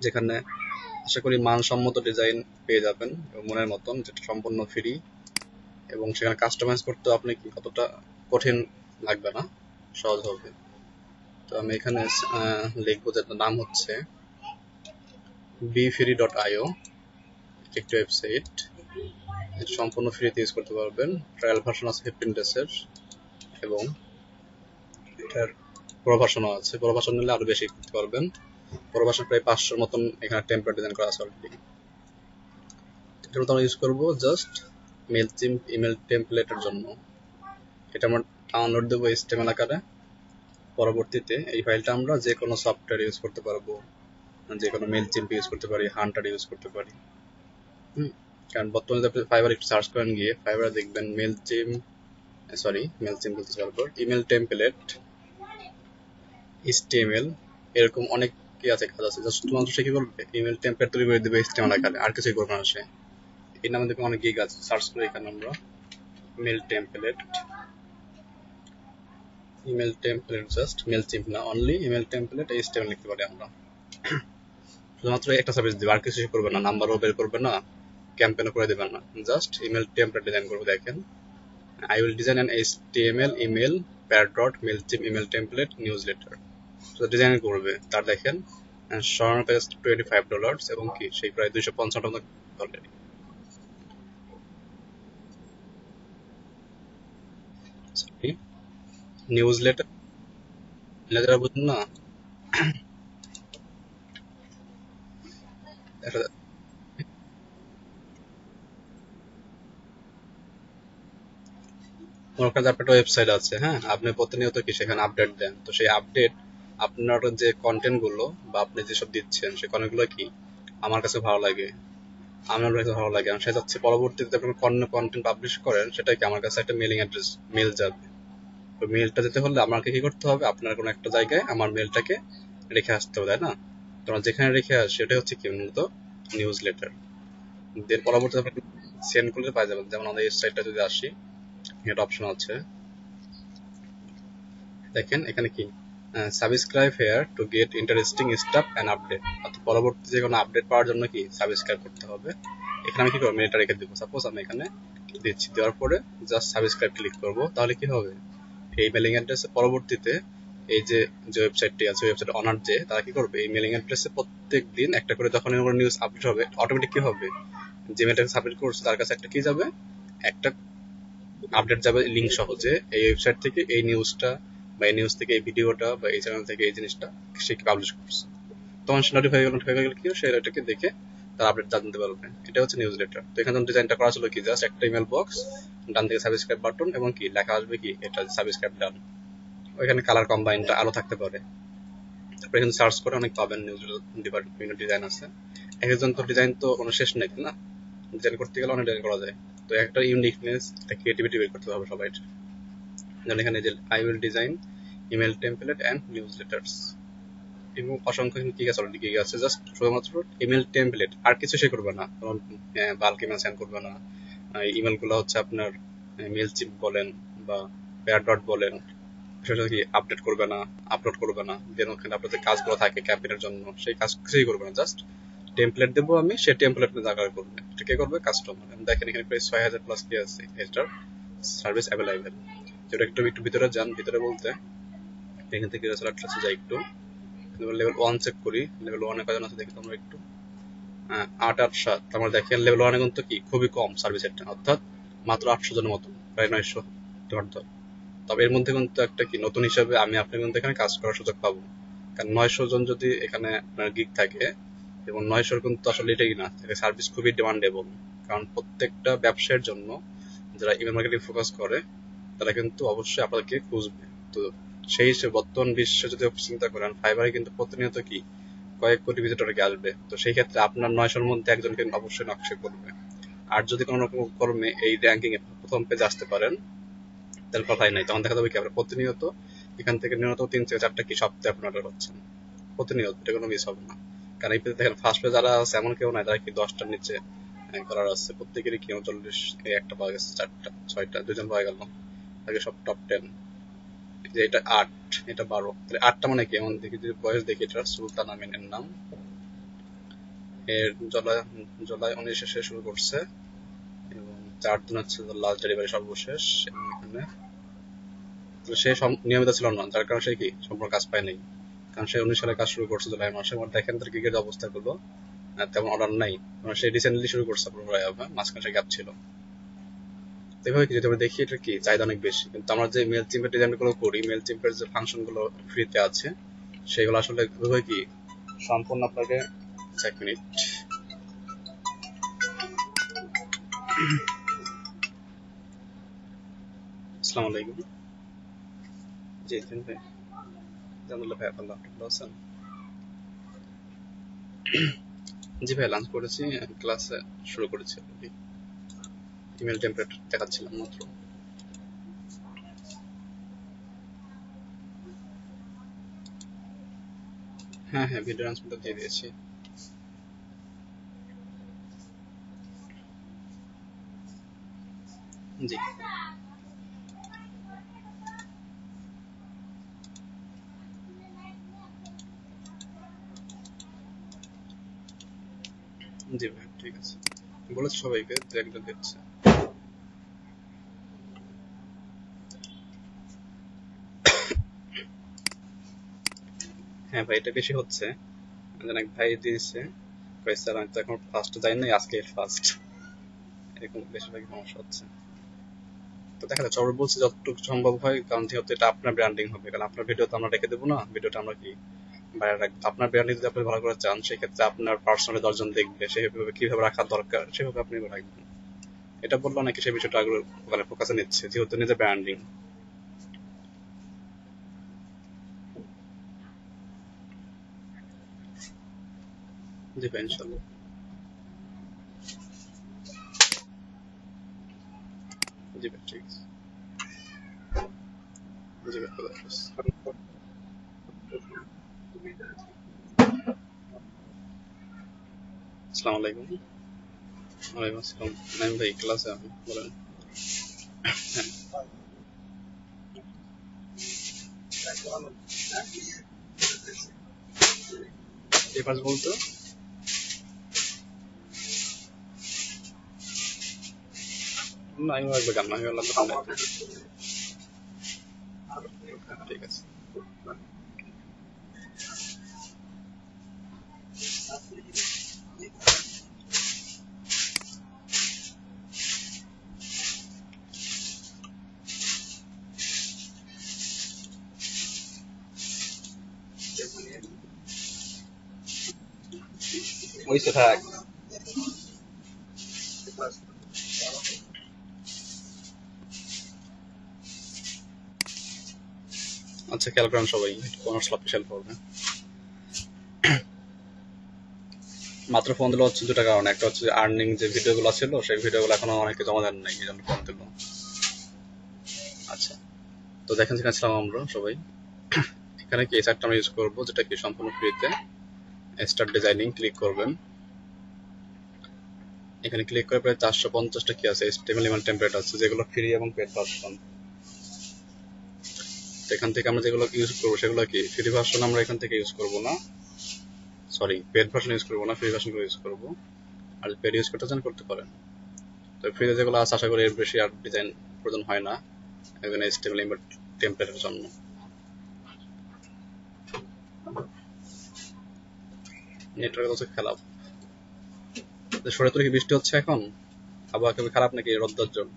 যেখানে আশা করি মানসম্মত ডিজাইন পেয়ে যাবেন এবং মনের মতন, যেটা সম্পূর্ণ ফ্রি, এবং সেখানে কাস্টমাইজ করতে আপনি কি অতটা কঠিন লাগবে না, সহজ হবে। তো আমি এখানে লিখবো, যেটার নাম হচ্ছে bfree.io, একটি ওয়েবসাইট। এটা সম্পূর্ণ ফ্রিতে ইউজ করতে পারবেন। ট্রায়াল ভার্সন আছে 15 ডেজের, এবং এটার প্রো ভার্সনও আছে। প্রো ভার্সন নিলে আরো বেশি করতে পারবেন। প্রো ভার্সন প্রায় 500 মতন এখানে টেমপ্লেট ডিজাইন করা আছে অলরেডি। এটা আমরা ইউজ করবো জাস্ট মেইলচিম্প ইমেল টেমপ্লেটের জন্য। এটা আমরা ডাউনলোড দেবো HTML আকারে। পরবর্তীতে এই ফাইলটা আমরা যে কোনো সফটওয়্যার ইউজ করতে পারবো, যে কোনো মেইলচিম্প ইউজ করতে পারি, হান্টার ইউজ করতে পারি। কারণ বর্তমানে আপনি ফাইবার একটু সার্চ করেন, গিয়ে ফাইবারে দেখবেন মেইলচিম্প বলতে পারবো, ইমেল টেমপ্লেট, HTML, এরকম অনেক কি আছে, কাজ আছে। জাস্ট শুধুমাত্র সে কি করবে, ইমেল টেমপ্লেট তৈরি করে দেবে HTML আকারে, আর কিছুই করবে না সে। এই নামে দেখবেন অনেক গিগ আছে, সার্চ করে এখানে আমরা ইমেল টেমপ্লেট জাস্ট মেইলচিম্প না, অনলি ইমেল টেমপ্লেট HTML লিখতে পারি আমরা। শুধুমাত্র একটা সার্ভিস দিবে, আর কিছুই করবে না, নাম্বারও বের করবে না, ক্যাম্পেইনও করে দেবেন না, জাস্ট ইমেল টেমপ্লেট ডিজাইন করবে। দেখেন, I will design an HTML email pairdot MailChimp email template newsletter. তো ডিজাইন করবে, তার দেখেন সরানোর প্রাইস $25 এবং কি সেই প্রায় 250 টাকা অলরেডি। নিউজলেটার যারা বুঝুন না, একটা মনে করেন আপনার একটা ওয়েবসাইট আছে, হ্যাঁ, আপনি প্রতিনিয়ত কি সেখানে আপডেট দেন, তো সেই আপডেট আপনার যে কন্টেন্ট গুলো বা আপনি যেসব দিচ্ছেন সেই কন্টেন্ট গুলো কি আমার কাছে ভালো লাগে, আমার কাছে ভালো লাগে, আমি চাচ্ছি পরবর্তীতে আপনি কন্টেন্ট পাবলিশ করেন, সেটা কি আমার কাছে একটা মেলিং অ্যাড্রেস, মেল যাবে। তো মেলটা যেতে হলে আমাকে কি করতে হবে, আপনার কোনো একটা জায়গায় আমার মেলটাকে রেখে আসতে হবে, তাই না? তোমার যেখানে রেখে আসে সেটা হচ্ছে কি মূলত নিউজ লেটার। এর পরবর্তীতে আপনি সেন্ড করলে পাই যাবেন। যেমন আমাদের এই সাইটটা যদি আসি, এটা অপশন আছে, দেখেন এখানে কি subscribe hair to get interesting staff and update. অর্থাৎ পরবর্তী যে কোনো আপডেট পাওয়ার জন্য কি সাবস্ক্রাইব করতে হবে। এখানে আমি কি করবো, মেলটা রেখে দেবো। সাপোজ আমি এখানে দিচ্ছি, দেওয়ার পরে জাস্ট সাবস্ক্রাইব ক্লিক করবো, তাহলে কি হবে, এই মেলিং অ্যাড্রেসে পরবর্তীতে এই যে যে ওয়েবসাইটটি আছে, ওয়েবসাইট অনার যে, তারা কি করবে, এই মেলিং অ্যাড্রেসে প্রত্যেক দিন একটা করে যখন নিউজ আপডেট হবে, অটোমেটিক কি হবে, যে মেলটাকে সাবমিট করছে তার কাছে একটা কি যাবে, একটা আপডেট যাবে লিঙ্ক সহ, যে এই ওয়েবসাইট থেকে এই নিউজটা বা এই নিউজ থেকে এই ভিডিওটা বা এই চ্যানেল থেকে এই জিনিসটা সে পাবলিশ করছে। তখন সে নোটিফাই গেলে কি সে এটাকে দেখে তার আপডেট জানতে পারবে। এটা হচ্ছে নিউজ লেটার। তো এখানে ডিজাইনটা করা ছিল কি, জাস্ট একটা ইমেল বক্স, ডান থেকে সাবস্ক্রাইব বাটন, এবং কি লেখা আসবে কি, এটা সাবস্ক্রাইব ডান। ওইখানে কালার কম্বাইনটা আলো থাকতে পারে। তারপরে এখানে সার্চ করে অনেক পাবেন, নিউজ ডিপার্টমেন্টের ডিজাইন আছে। একজন তো ডিজাইন তো কোনো শেষ নেই, না? ডিজাইন করতে গেলে অনেক ডিজাইন করা যায়। তো একটা ইউনিকনেস, একটা ক্রিয়েটিভিটি বের করতে হবে সবাই। যেমন এখানে যে I will design email template and news letters, এবং অসংখ্য কি আছে, অলরেডি কি আছে, জাস্ট শুধুমাত্র ইমেল টেমপ্লেট, আর কিছু সে করবে না। কারণ বাল্ক ইমেল সেন্ড করবে না। ইমেল গুলো হচ্ছে আপনার মেল চিপ বলেন বা পেয়ার ডট বলেন, সেটা কি আপডেট করবে না, আপলোড করবে না। যেন ওখানে আপনার যে কাজগুলো থাকে ক্যাম্পেইনের জন্য, সেই কাজ কিছুই করবে না। জাস্ট টেমপ্লেট দেবো আমি, সেই টেমপ্লেট জায়গায় করবে। এটা কে করবে, কাস্টমার। দেখেন এখানে প্রায় 6000 প্লাস কি আছে, এটার সার্ভিস অ্যাভেলেবেল। যেটা একটু একটু ভিতরে যান, ভিতরে বলতে এখান থেকে রেসাল্ট যাই একটু লেভেল 1 চেক করি। লেভেল 1 এ কয়জন আছে দেখি তোমরা একটু। 887। আমরা দেখেন লেভেল 1 এ কিন্তু কি খুবই কম সার্ভিস, এটা অর্থাৎ মাত্র 800 জনের মতো, প্রায় 900 ধর। তবে এর মধ্যে কিন্তু একটা কি নতুন হিসাবে আমি আপনি কিন্তু এখানে কাজ করার সুযোগ পাবো। কারণ 900 জন যদি এখানে আপনার গিগ থাকে, এবং 900 কিন্তু আসলে এটাই না, সার্ভিস খুবই ডিমান্ডেবল। কারণ প্রত্যেকটা ব্যবসায়ের জন্য যারা ইমেল মার্কেটিং ফোকাস করে, তারা কিন্তু অবশ্যই আপনাদেরকে খুঁজবে। তো সেই হিসেবে বর্তমান বিশ্বে যদি আপনি চিন্তা করেন, ফাইবারে কিন্তু প্রতিনিয়ত কি কয়েক কোটি ভিজিটর কি আসবে। তো সেই ক্ষেত্রে আপনার 900-র মধ্যে একজনকে অবশ্যই নকশা করবে। আর যদি কোনো রকম কর্মে এই র্যাঙ্কিং এ প্রথম পেজে আসতে পারেন, তাহলে কথাই নাই। তখন দেখা যাবে কি আপনার প্রতিনিয়ত এখান থেকে ন্যূনতম 3 থেকে 4টা কি সপ্তাহে আপনি অর্ডার পাচ্ছেন প্রতিনিয়ত। এটা কোনো মিস হবে না। কারণ এই পেজে দেখেন ফার্স্ট পেজ যারা আছে এমন কেউ নাই যারা কি 10টার নিচে করার আছে। প্রত্যেকেরই কি 39, একটা পাওয়া গেছে, 4টা 6টা, 2জন পাওয়া গেল। আগে সব টপ 10। যে এটা 8, এটা 12, তাহলে 8টা মানে কি, এমন দেখি যদি বয়স দেখি, এটা সুলতান আমিনের নাম, এর জুলাই 19 শুরু করছে এবং 4 দিন হচ্ছে লাস্ট ডেলিভারি সর্বশেষ। এবং এখানে তো সে নিয়মিত ছিল না, যার কারণে সে কি সম্পূর্ণ কাজ পায় নাই, কারণ সে 19 সালে কাজ শুরু করছে জুলাই মাসে। এবং দেখেন তার ক্রিকেট অবস্থা গুলো, তেমন অর্ডার নাই, কারণ সে রিসেন্টলি শুরু করছে, মাঝখানে সে গ্যাপ ছিল। এভাবে কি যদি আমরা দেখি এটা কি চাহিদা অনেক বেশি, কিন্তু আমরা যে মেল চিম্পের ডিজাইন গুলো করি, মেল চিম্পের যে ফাংশন গুলো ফ্রিতে আছে সেগুলো আসলে এভাবে কি সম্পূর্ণ আপনাকে 1 মিনিট আসসালামু আলাইকুম। জি ভাই, জানুল্লাহ ভাই, আল্লাহ ভালো আছেন? জি ভাই, লাঞ্চ করেছি, ক্লাসে শুরু করেছি। ইমেল টেমপ্লেট দেখাচ্ছিলাম মাত্র। হ্যাঁ হ্যাঁ, ভিডিও ট্রান্সমিটার দিয়ে দিয়েছি। জি জি ভাই, ঠিক আছে, বলেছি সবাইকে, একজন দিচ্ছে। হ্যাঁ ভাই, এটা বেশি হচ্ছে, এক ভাই দিয়েছে, স্যার আমি তো এখন ফার্স্ট যাই নাই, আজকে ফার্স্ট, এরকম বেশিরভাগ সমস্যা হচ্ছে। তো দেখা যাচ্ছে, আমরা বলছি যতটুকু সম্ভব হয়, কারণ যেহেতু এটা আপনার ব্র্যান্ডিং হবে, কারণ আপনার ভিডিও তো আমরা রেখে দেবো না, ভিডিওটা আমরা কি বাইরে রাখবো। আপনার ব্র্যান্ডিং যদি আপনি ভালো করে চান, সেক্ষেত্রে আপনার পার্সোনালি 10 জন দেখবে, সেভাবে কিভাবে রাখা দরকার সেভাবে আপনি রাখবেন। এটা বললে অনেকে সেই বিষয়টা আগ্রহ মানে ফোকাসে নিচ্ছে, যেহেতু নিজের ব্র্যান্ডিং। জি ভাই, ইনশাল্লাহ। জি ভাই, ঠিক আছে। জি ভাই, খুদা হাফেজ। আসসালামু আলাইকুম। ওয়ালাইকুম আসসালাম। নাইম ভাই, ক্লাসে আমি, বলেন। হ্যাঁ, পেপারস বলতো না, আমি একবার গান আমি বললাম ঠিক আছে। ওইসে থাক। আচ্ছা, খেয়াল করেন সবাই, কমার্স অফিসিয়াল পড়বে। মাত্র ফোন দিল হচ্ছে দুটা কারণ, একটা হচ্ছে আর্নিং যে ভিডিওগুলো ছিল সেই ভিডিওগুলো এখনো অনেকে জমা দেন নাই, এই জন্য ফোন দিল। আচ্ছা, তো দেখেন যেখানে ছিলাম আমরা সবাই, এখানে কি এই চারটা আমরা ইউজ করবো, যেটা কি সম্পূর্ণ ফ্রিতে। স্টার্ট ডিজাইনিং ক্লিক করবেন, এখানে ক্লিক করে প্রায় 450টা কি আছে HTML ইমেল টেমপ্লেট আছে, যেগুলো ফ্রি এবং পেড ভার্সন। এখান থেকে আমরা যেগুলো ইউজ করবো সেগুলো কি ফ্রি ভার্সন আমরা এখান থেকে ইউজ করবো না, সরি পেড ভার্সন ইউজ করবো না, ফ্রি ভার্সন ইউজ করবো। আর পেড ইউজ করতে চান করতে পারেন। তো ফ্রিতে যেগুলো আছে আশা করি এর বেশি আর ডিজাইন প্রয়োজন হয় না এখানে HTML ইমেল টেমপ্লেটের জন্য। নেটওয়ার্ক হচ্ছে খারাপ, শরীরে কি বৃষ্টি হচ্ছে এখন, আবহাওয়া খুবই খারাপ নাকি রোদ্দুর জন্য?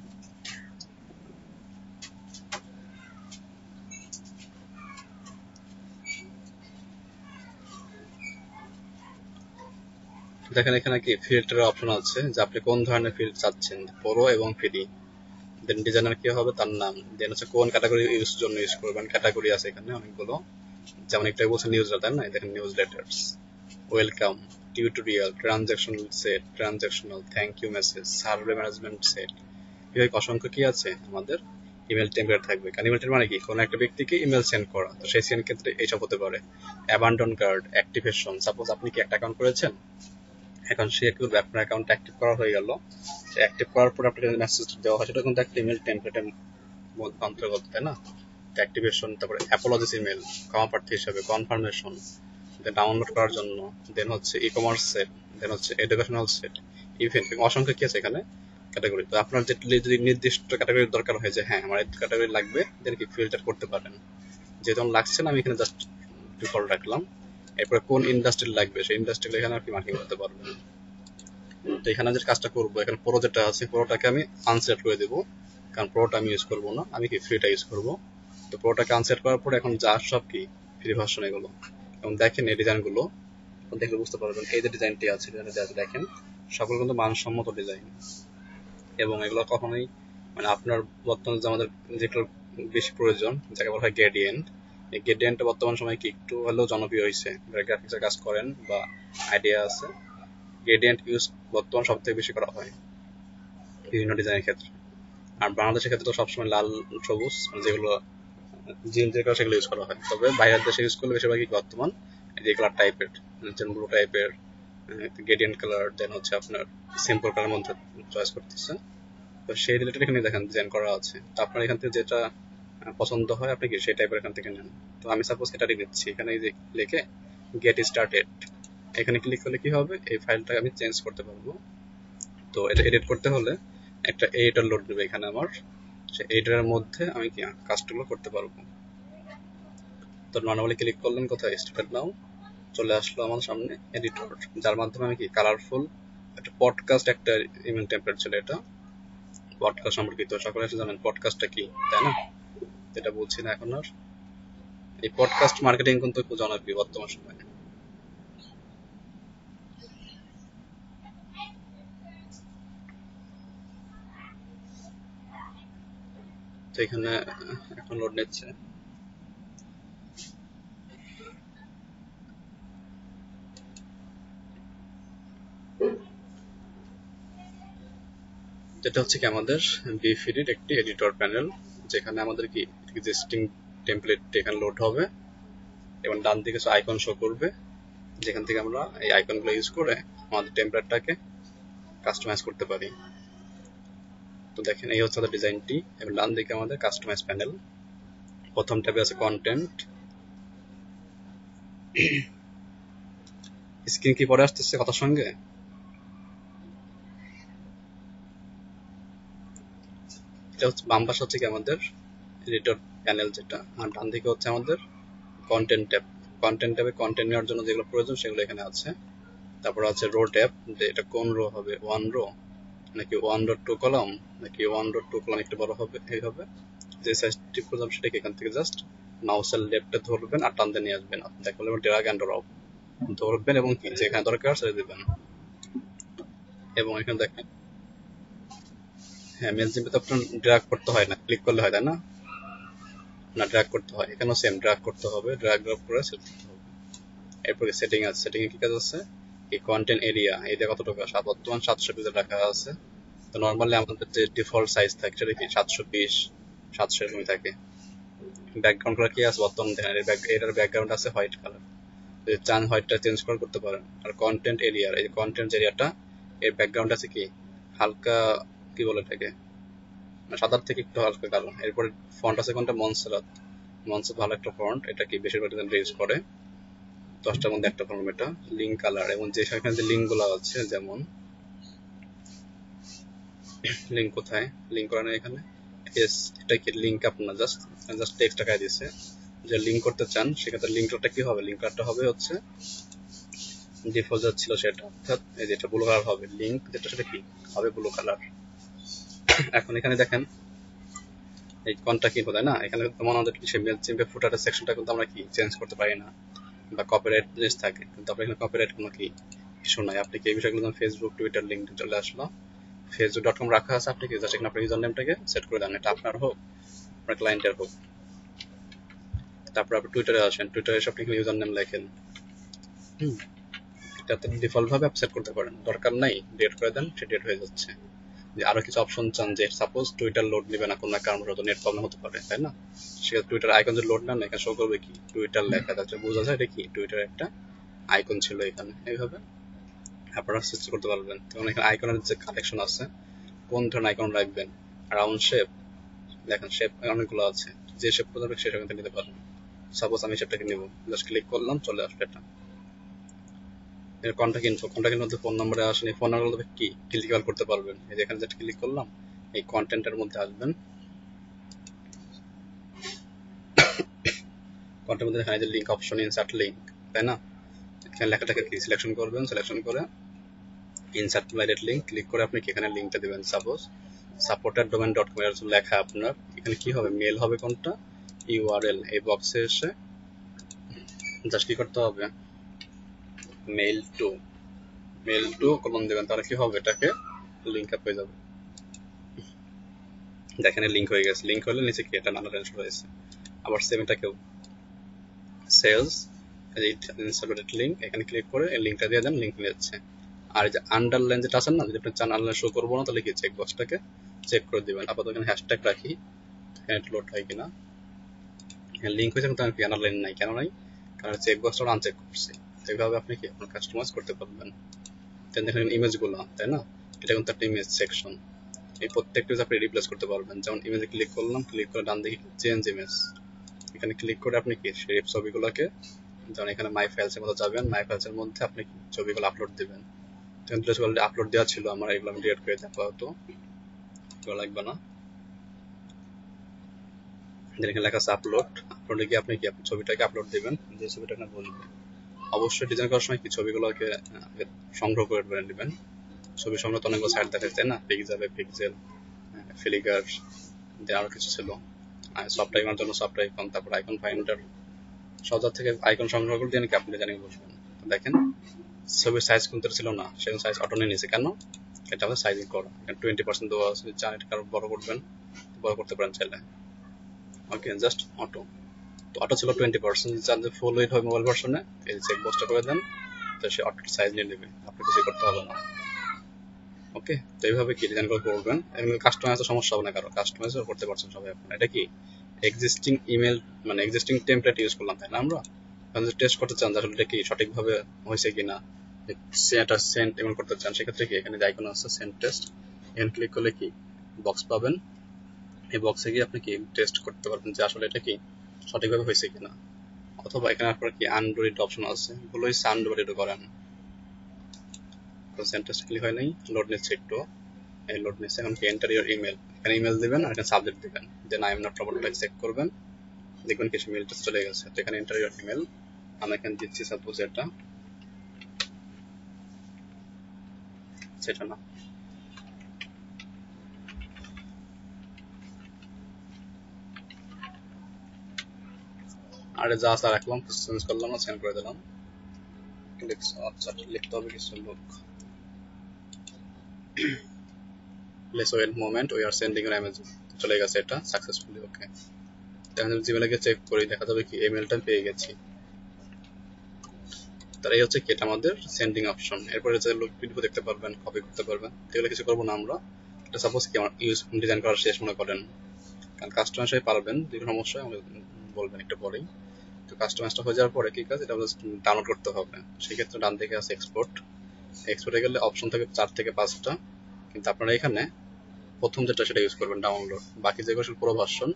দেখেন এখানে কি ফিল্টারের অপশন আছে, যে আপনি কোন ধরনের ফিল্ড চাচ্ছেন, প্রো এবং ফ্রি। দেন ডিজাইনার কি হবে তার নাম, দেন হচ্ছে কোন ক্যাটাগরি ইউজ জন্য ইউজ করবেন, ক্যাটাগরি আছে এখানে অনেকগুলো, যেমন একটা বলছে নিউজ লেটার, না দেখেন newsletters, welcome, tutorial, transactional set, transactional, thank you message, survey management set, এভাবে অসংখ্য কি আছে আমাদের ইমেল টেমপ্লেট থাকবে। কারণ ইমেল টেমপ্লেট মানে কি, কোনো একটা ব্যক্তিকে ইমেল সেন্ড করা, তো সেই সেন্ড ক্ষেত্রে এইসব হতে পারে। অ্যাবান্ডন কার্ড, অ্যাক্টিভেশন, সাপোজ আপনি কি একটা অ্যাকাউন্ট করেছেন, এখন সে কি করবে, আপনার অ্যাকাউন্ট অ্যাক্টিভ করা হয়ে গেল, অ্যাক্টিভ করার পর আপনাকে মেসেজ দেওয়া হয়, সেটা কিন্তু একটা ইমেল টেমপ্লেটের অন্তর্গত, তাই না? অ্যাক্টিভেশন, তারপরে অ্যাপোলজিস ইমেল, ক্ষমা প্রার্থী হিসাবে, কনফার্মেশন, দেন ডাউনলোড করার জন্য, দেন হচ্ছে ই কমার্স সেট, দেন হচ্ছে এডুকেশনাল সেট, ইভেন্ট, অসংখ্য কি আছে এখানে ক্যাটাগরি। তো আপনার যদি নির্দিষ্ট ক্যাটাগরির দরকার হয় যে হ্যাঁ আমার এই ক্যাটাগরি লাগবে, দেন কি ফিল্টার করতে পারেন। যেহেতু আমার লাগছে না, আমি এখানে জাস্ট ডিফল্ট রাখলাম। এরপরে কোন ইন্ডাস্ট্রি লাগবে সেই ইন্ডাস্ট্রি এখানে আর কি মার্কিং করতে পারবেন। তো এখানে যে কাজটা করবো, এখানে প্রো যেটা আছে প্রোটাকে আমি আনসেট করে দেবো, কারণ প্রোটা আমি ইউজ করবো না, আমি কি ফ্রিটা ইউজ করবো। তো প্রোটাকে আনসেট করার পরে এখন যা সব কি ফ্রি ভার্সন এগুলো। এবং দেখেন এই ডিজাইনগুলো দেখলে বুঝতে পারবেন, এই যে ডিজাইনটি আছে দেখেন সকল কিন্তু মানসম্মত ডিজাইন। এবং এগুলো কখনোই মানে আপনার বর্তমানে যে আমাদের যেগুলো বেশি প্রয়োজন, যাকে বলা হয় গ্রেডিয়েন্ট, এই গ্রেডিয়েন্টটা বর্তমান সময় কি একটু হলেও জনপ্রিয় হয়েছে, যারা গ্রাফিক্সের কাজ করেন বা আইডিয়া আছে। গ্রেডিয়েন্ট ইউজ বর্তমান সব থেকে বেশি করা হয় বিভিন্ন ডিজাইনের ক্ষেত্রে। আর বাংলাদেশের ক্ষেত্রে তো সবসময় লাল সবুজ যেগুলো জিম যেগুলো সেগুলো ইউজ করা হয়, তবে বাইরের দেশে ইউজ করলে বেশিরভাগই বর্তমান যে কালার টাইপের, ব্লু টাইপের গ্রেডিয়েন্ট কালার, দেন হচ্ছে আপনার সিম্পল কালার মধ্যে চয়েস করতেছে। তো সেই রিলেটেড এখানে দেখেন ডিজাইন করা আছে। তো আপনার এখান থেকে যেটা পছন্দ হয় আপনি কি সেই টাইপের এখান থেকে নেন। তো আমি সাপোজ এটাই নিচ্ছি, এখানে এই যে লিখে গেট স্টার্টেড, এখানে ক্লিক করলে কি হবে, এই ফাইলটা আমি চেঞ্জ করতে পারবো। তো এটা এডিট করতে হলে একটা এডিটর লোড দেবে এখানে আমার, সেই এডিটরের মধ্যে আমি কি কাজগুলো করতে পারবো। তো নর্মালি ক্লিক করলেন কোথায়, স্টার্টেড নাও, চলে আসলো আমার সামনে এডিটর, যার মাধ্যমে আমি কি কালারফুল একটা পডকাস্ট, একটা ইমেল টেমপ্লেট ছিল, এটা পডকাস্ট সম্পর্কিত। সকলে জানেন পডকাস্টটা কি, তাই না? এটা বলছি না এখন আর। এই পডকাস্ট মার্কেটিং কিন্তু খুব জনপ্রিয় বর্তমান সময়ে। তো এখানে এখন লোড নিচ্ছে। যেটা হচ্ছে কি আমাদের বিফিডির একটি এডিটর প্যানেল, যেখানে আমাদের কি এক্সিস্টিং টেমপ্লেট এখানে লোড হবে এবং ডান দিকে আইকন শো করবে, যেখান থেকে আমরা এই আইকনগুলো ইউজ করে আমাদের টেমপ্লেটটাকে কাস্টমাইজ করতে পারি। তো দেখেন এই হচ্ছে আমাদের ডিজাইনটি, এবং ডান দিকে আমাদের কাস্টমাইজ প্যানেল। প্রথম ট্যাবে আছে কন্টেন্ট। স্ক্রিন কি পরে আসতেছে কথার সঙ্গে? এটা হচ্ছে বাম পাশে হচ্ছে কি আমাদের এডিটর প্যানেল যেটা, আর ডান দিকে হচ্ছে আমাদের কন্টেন্ট ট্যাব। কন্টেন্ট ট্যাবে কন্টেন্ট নেওয়ার জন্য যেগুলো প্রয়োজন সেগুলো এখানে আছে। তারপর আছে রো ট্যাব, যে এটা কোন রো হবে, 1 রো নাকি 1.2 কলাম, নাকি 1.2 কলাম একটু বড় হবে, এইভাবে যে সাইজ টিপ করলাম সেটাকে এখান থেকে জাস্ট মাউসের লেফটে ধরবেন আর টানতে নিয়ে আসবেন। আপনি দেখবেন ড্র্যাগ এন্ড ড্রপ ধরবেন এবং যেখানে দরকার ছেড়ে দিবেন। এবং এখানে দেখেন হ্যাঁ, মেল জিম্পে তো আপনার ড্র্যাগ করতে হয় না, ক্লিক করলে হয়, তাই না? না, ড্র্যাগ করতে হয়, এখানেও সেম ড্র্যাগ করতে হবে, ড্র্যাগ ড্রপ করে সেট করতে হবে। এরপরে সেটিং আছে, সেটিং এ কি কাজ আছে, এই কন্টেন্ট এরিয়া কতটুকু বর্তমান 700 পিক্সেল রাখা আছে। তো নর্মালি আমাদের যে ডিফল্ট সাইজ থাকে সেটা কি 720 700 এরকমই থাকে। ব্যাকগ্রাউন্ড কালার কি আছে বর্তমান দেখেন, এটার ব্যাকগ্রাউন্ড আছে হোয়াইট কালার, যদি চান হোয়াইটটা চেঞ্জ করতে পারেন। আর কন্টেন্ট এরিয়ার এই কন্টেন্ট এরিয়াটা এর ব্যাকগ্রাউন্ড আছে কি হালকা, কি বলে এটাকে, সাদার থেকে একটু হালকা কালো। এরপরে ফন্ট আছে কোনটা, মনসেরাত। মনসেরাত ভালো একটা ফন্ট, এটা কি বেশিরভাগ ডিজাইন ইউজ করে। 10টার মধ্যে একটা ফর্ম এটা। লিঙ্ক কালার, এবং যে সেখানে যে লিঙ্ক গুলো আছে, যেমন লিঙ্ক কোথায়, লিঙ্ক করে না এখানে, এস, এটা কি লিঙ্ক আপনার জাস্ট জাস্ট টেক্সট টাকা দিয়েছে যে লিঙ্ক করতে চান, সেক্ষেত্রে লিঙ্ক কালারটা কি হবে, লিঙ্ক কালারটা হবে হচ্ছে ডিফল্ট যা ছিল সেটা, অর্থাৎ এই যেটা ব্লু কালার হবে, লিঙ্ক যেটা সেটা কি হবে ব্লু কালার। এখন এখানে দেখেন এই কোনটা কি হয় না, এখানে যেমন আমাদের কি মেল চিম্পে ফুটারের সেকশনটা কিন্তু আমরা কি চেঞ্জ করতে পারি না, বা কপিরাইট জিনিস থাকে, কিন্তু আপনার এখানে কপিরাইট কোনো কি ইস্যু নাই। আপনি কি এই বিষয়গুলো যেমন ফেসবুক, টুইটার লিঙ্ক চলে আসলো, facebook.com রাখা আছে, আপনি কি জাস্ট এখানে আপনার ইউজার নেমটাকে সেট করে দেন, এটা আপনার হোক আপনার ক্লায়েন্টের হোক। তারপর আপনি টুইটারে আসেন, টুইটারে এসে আপনি ইউজার নেম লেখেন, এটাতে ডিফল্ট ভাবে আপনি সেট করতে পারেন, দরকার নাই ডিলিট করে দেন, সে ডিলিট হয়ে যাচ্ছে। যে আরো কিছু অপশন চান, যে সাপোজ টুইটার লোড নেবে না, কোনো কারণ হয়তো নেট প্রবলেম হতে পারে, তাই না? সেক্ষেত্রে টুইটার আইকন যদি লোড নেন, এখানে শো করবে কি টুইটার লেখা, যাচ্ছে বোঝা যায় এটা কি টুইটার একটা আইকন ছিল এখানে। এইভাবে আপনারা সেট করতে পারবেন। তখন এখানে আইকনের যে কালেকশন আছে, কোন ধরনের আইকন রাখবেন, রাউন্ড শেপ, দেখেন শেপ অনেকগুলো আছে, যে শেপ পছন্দ সে সেখান থেকে নিতে পারবেন। সাপোজ আমি শেপটাকে নিব, জাস্ট ক্লিক করলাম, চলে আসবে এটা। এর কন্টাক্ট মধ্যে ফোন নাম্বারে আসেন, এই ফোন নাম্বার কি ক্লিক করতে পারবেন। এই যে এখানে যেটা ক্লিক করলাম, এই কন্টেন্টের মধ্যে আসবেন, কন্টেন্টের মধ্যে এখানে যে লিঙ্ক অপশন, ইনসার্ট লিঙ্ক, তাই না? এখানে লেখাটাকে কি সিলেকশন করবেন, সিলেকশন করে ইনসার্ট ডাইরেক্ট লিঙ্ক ক্লিক করে আপনি কি এখানে লিঙ্কটা দিবেন। সাপোজ supported-domain.com এর লেখা আপনার এখানে কি হবে, মেল হবে কোনটা, ইউআরএল। এই বক্সে এসে জাস্ট কি করতে হবে, মেল টু কলম দেবেন, তাহলে কি হবে, এটাকে লিঙ্ক আপ হয়ে যাবে। দেখেন লিঙ্ক হয়ে গেছে। লিঙ্ক হলে নিচে কি এটা নানা রেঞ্জ রয়েছে। আবার সেম এটাকেও সেলস ইনসার্টেড লিঙ্ক, এখানে ক্লিক করে এই লিঙ্কটা দিয়ে দেন, লিঙ্ক নিয়ে যাচ্ছে। আর এই যে আন্ডারলাইন যেটা আছে না, যদি আপনি চান আন্ডারলাইন শো করবো না, তাহলে কি চেক বক্সটাকে চেক করে দিবেন। আপাতত এখানে হ্যাশট্যাগ রাখি, এখানে লোড হয় কিনা। লিঙ্ক হয়েছে কিন্তু আমি আন্ডারলাইন নাই, কেন নাই, কারণ চেক বক্সটা আনচেক করছি। এইভাবে আপনি কি আপনার কাস্টমাইজ করতে পারবেন। দেন দেখেন ইমেজগুলো, তাই না, এটা কিন্তু একটা ইমেজ সেকশন, এই প্রত্যেকটা আপনি রিপ্লেস করতে পারবেন। যেমন ইমেজে ক্লিক করলাম, ক্লিক করে ডান দিকে চেঞ্জ ইমেজ, এখানে ক্লিক করে আপনি কি সেই ছবিগুলোকে, যেমন এখানে মাই ফাইলস এর মধ্যে যাবেন, মাই ফাইলস এর মধ্যে আপনি ছবিগুলো আপলোড দিবেন। অলরেডি আপলোড দেওয়া ছিল আমার, এগুলো আমি ডিলিট করে দেবো, তো এগুলো লাগবে না। এখানে লেখা আছে আপলোডে গিয়ে আপনি কি ছবিটাকে আপলোড দিবেন, যে ছবিটা এখানে বলবেন। অবশ্যই ডিজাইন করার সময় কি ছবিগুলোকে সংগ্রহ করে নেবেন। ছবি সংগ্রহ তো অনেকগুলো সাইট দেখাচ্ছে, তাই না, পিক্সেল, ফিলিগার, আরো কিছু ছিল, সফট আইকনের জন্য সফট আইকন, তারপর আইকন ফাইন্ডার, সব থেকে আইকন সংগ্রহ করে দিয়ে আপনি জানিয়ে বসবেন। দেখেন ছবির সাইজ কিন্তু ছিল না, সেখানে সাইজ অটো নিয়ে নিয়েছে, কেন, এটা আমাদের সাইজিং করা। 20% দেওয়া আছে, চান এটা কারো বড় করবেন, বড় করতে পারেন চাইলে। ওকে, জাস্ট অটো, তো অটো ছিল 20%, চান যে ফুল ওয়েট হয় মোবাইল ভার্সনে, এই চেক বক্সটা করে দেন, তো সে অটো সাইজ নিয়ে নেবে, আপনি কিছু করতে হবে না। ওকে, তো এইভাবে কি ডিজাইন করবেন। এমনি কাস্টমাইজ তো সমস্যা হবে না, কারো কাস্টমাইজ করতে পারছেন সবাই আপনারা। এটা কি এক্সিস্টিং ইমেল, মানে এক্সিস্টিং টেমপ্লেট ইউজ করলাম, তাই না। আমরা যদি টেস্ট করতে চান আসলে এটা কি সঠিকভাবে হয়েছে কিনা, সেটা সেন্ড ইমেল করতে চান, সেক্ষেত্রে কি এখানে যে আইকন আছে সেন্ড টেস্ট, এখানে ক্লিক করলে কি বক্স পাবেন। এই বক্সে গিয়ে আপনি কি টেস্ট করতে পারবেন যে আসলে এটা কি সঠিকভাবে হয়েছে কিনা। অথবা এখানে আপনার কি আনডুরিড অপশন আছে, এগুলো আনডুরিড করেন। তো সেন্ড টেস্ট ক্লিক হয় নাই, লোড নিচ্ছে একটু, এই লোড নিচ্ছে। এখন কি এন্টার ইওর ইমেল, এখানে ইমেল দিবেন আর এখানে সাবজেক্ট দিবেন, then I am not robot, check করবেন, দেখবেন কিছু মেলটা চলে গেছে। তো এখানে এন্টার ইওর ইমেল, আমি এখানে দিচ্ছি সাপোজ এটা, সেটা না, আরে যা আছে রাখলাম, চেঞ্জ করলাম না, সেন্ড করে দিলাম। আচ্ছা লিখতে হবে কিছু লোক, please wait moment, we are sending your image, চলে গেছে এটা সাকসেসফুলি। ওকে, এখন জিমেলে গিয়ে চেক করি, দেখা যাবে কি ইমেলটা পেয়ে গেছি। তার এই হচ্ছে কি এটা আমাদের সেন্ডিং অপশন। এরপরে যে লোক ভিডিও দেখতে পারবেন, কপি করতে পারবেন, এগুলো কিছু করবো না আমরা। এটা সাপোজ কি আমার ইউজ ডিজাইন করার শেষ মনে করেন, কারণ কাস্টমার সবাই পারবেন, যে কোনো সমস্যা বলবেন একটু পরেই। তো কাস্টমাইজটা হয়ে যাওয়ার পরে কি কাজ, এটা ডাউনলোড করতে হবে। সেক্ষেত্রে ডান দিকে আছে এক্সপোর্ট, এক্সপোর্টে গেলে অপশন থাকে 4 থেকে 5টা, কিন্তু আপনারা এখানে প্রথম যেটা সেটা ইউজ করবেন, ডাউনলোড। বাকি যেগুলো পুরো ভার্সন,